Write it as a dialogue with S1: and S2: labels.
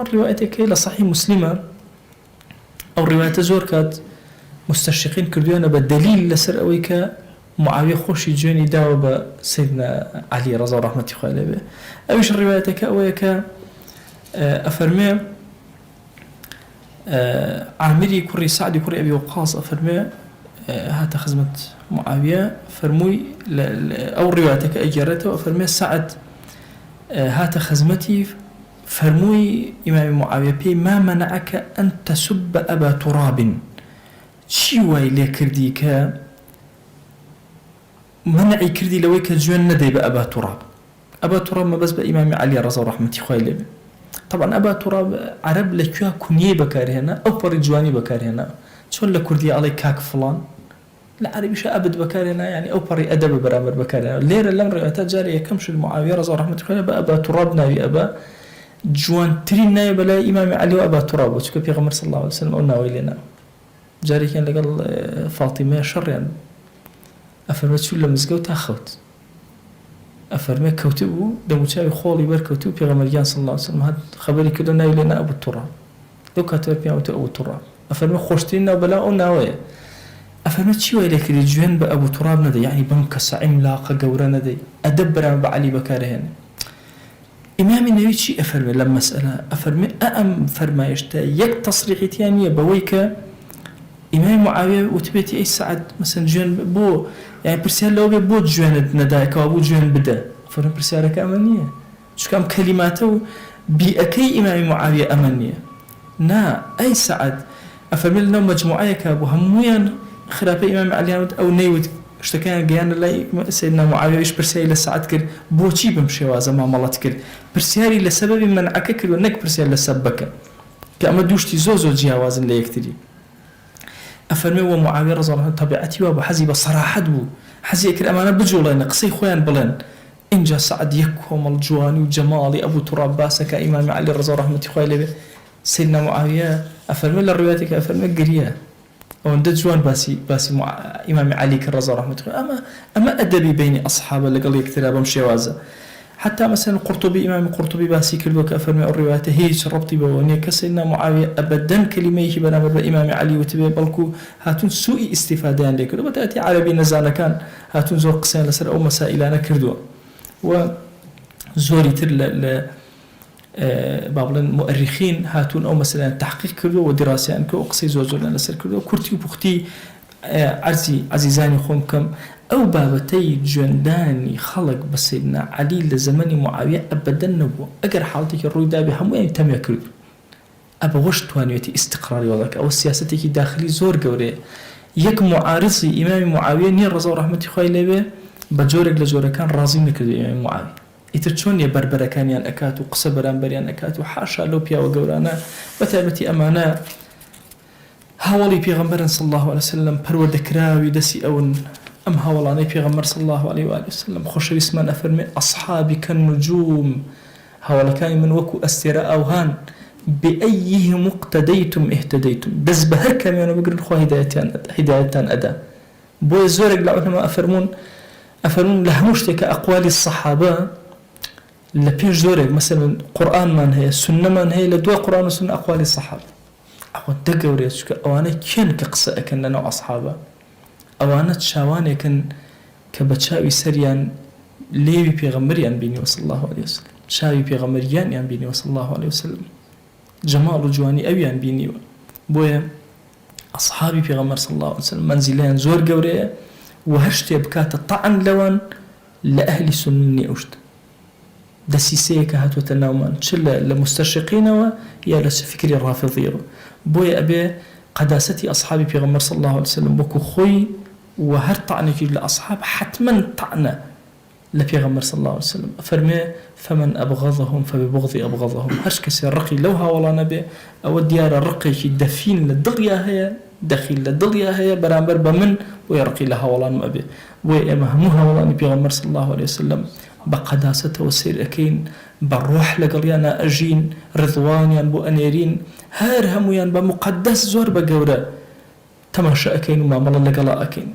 S1: روايتك إلى صحيح مسلمة أو رواية زور كات مستشرقين كرديانا بالدليل لسر أويك معاوية خوشي جوني داوة بسيدنا علي رضي الله رحمة الله عليه. أويش روايتك أويك أفرمي عامري كري سعد كري أبي وقاص أفرمي هات خزمة معاوية فرموي أو روايتك أجرته أفرمي سعد هات خزمتي فرموي إمام معاوية بي ما منعك أن تسب أبا تراب شي واي لي كرديك منعي كردي لويك جوان ندي بأبا تراب. أبا تراب ما بس بإمام علي رضي الله رحمة الله عليه. طبعا أبا تراب عرب لكيها كنيه بكار هنا أو برجواني بكار هنا شون لكردي علي كاك فلان لا عربي شا أبد بكار هنا يعني أو بري أدب برامر بكار هنا لير الأمر رأيتها جارية كمش المعاوية رضي الله رحمة الله عليه أبا تراب ناوي أبا جوان ترين نايب بلا إمام علي وأبا تراب وشكو بيغمر صلى الله عليه وسلم قلنا ويلنا جاري كان لقال فاطمة شر يعني أفرمت شو لمزقو تاخوت أفرمت كوتبو دموشاوي خولي بر كوتبو بيغمر صلى الله عليه وسلم هاد خبري كده ناوي لنا أبو التراب لو كاتب بيعمل أبو التراب أفرمت خوشتين وبلا قلنا ويا أفرمت شو إليك الجوان بأبو تراب ندي يعني بمكس عملاقة قورة ندي أدبر بعلي بكارهن إمام النووي شيء أفرمي لما مسألة أفرمي أأم فرمايشتا يك تصريح تانية بويك إمام معاوية وتبيتي أي سعد مثلا جوان بو يعني برسال لو بو جوان ندايك وابو جوان بدا فرم برسالك أمنية شو كام كلماته بأكي إمام معاوية أمنية نا أي سعد أفرمي لنا مجموعة كابو همويا خرافة إمام علي أو نيوت اشتكينا جيان الله سيدنا معاوية إيش برسالي لسعد كر بوشي بمشي وازما مالت كر برسالي لسبب منعك كر ونك برسالي لسببك كأما دوشتي زوزو جياوازن ليكتري أفرمي ومعاوية رضي الله عنه طبيعتي وابو حزيب صراحة بو حزي كر أمانة بجولين قصي خوان بلن إن جا سعد يكهم الجواني وجمالي أبو تراب باسك إمام علي رضي الله رحمة الله عليه سيدنا معاوية أفرمي للرواياتك أفرمي قرية وان دجوان باسي إمام علي كرزا رحمة الله أما أدبي بين أصحاب اللي قال يكترى بمشي وازا حتى مثلا القرطبي إمام القرطبي باسي كلبك أفرمي الروايات هيش ربطي بوانيا كسيدنا معاوية أبدا كلميه بنامر بإمام علي وتبي بلكو هاتون سوء استفادان لكل وبتأتي عربي نزانا كان هاتون زور قسان لسر أو مسائلنا كردوا وزوري تر بعض المؤرخين هاتون أو مثلا تحقيق كردو ودراسة أنك أقصي زوجنا لسر كردو كرتي وبختي عزيزاني خونكم أو بابتي جنداني خلق بسيدنا علي لزمن معاوية أبدا نبوة أجر حالتك الرويدا بهم يعني تم يكرد أبا وش توانيتي استقراري وذاك أو سياستك داخلي زور قوري يك معارضي إمام معاوية نير رضا رحمة الله عليه بجورك لجورة كان راضي نكرد إمام معاوية يترشون يبربر كان ين أكاتو قصبران بريان أكاتو حاشا لوبيا وجورانا وتابتي أمانة هاولي بيغمبر صلى الله عليه وسلم برود كراوي دسي أون أم هاولاني بيغمبر صلى الله عليه وآله وسلم خوش اسمان أفرمي أصحابي كالنجوم هاولا كان من وكو أستراء أوهان بأيهم اقتديتم اهتديتم بس بهر كاميانو بقرن خوا هدايتان أدا بوي زورك لعلماء أفرمون لهمشتك أقوال الصحابة لبيش زورك مثلا قرآن من هي سنة من هي لدوا قرآن وسنة أقوال الصحابة أو دقوا ريتشك أوانا كين كقصة أكن لنا أصحابه أوانا تشاوان كن كبتشاوي سريان ليبي بيغمريان بيني وصلى الله عليه وسلم شاوي بيغمريان يان بيني وصلى الله عليه وسلم جمال جواني أبيان بيني بويا أصحابي بيغمر صلى الله عليه وسلم منزلين زور قوريه وهشتي بكات الطعن لون لأهل سنني أوشت دسيسيك هاتو تناومان شل لمستشقين ويا لسفكري الرافضية بويا أبي قداستي أصحابي بيغمر صلى الله عليه وسلم بكو خوي وهر طعنك لأصحاب حتما طعنا لبيغمر صلى الله عليه وسلم فرمي فمن أبغضهم فببغض أبغضهم هرش كسي الرقي لوها ولا نبي أو الديار الرقي الدفين للدغيا هي دخيل للدغيا هي برامبر بمن ويرقي لها ولا نبي ويمهمها ولا نبي غمر صلى الله عليه وسلم بقداسته والسير أكين بالروح لقليانا أجين رضوانيان بو أنيرين هار هميان بمقدس زور بقورة تماشى أكين وما ملا لقلا أكين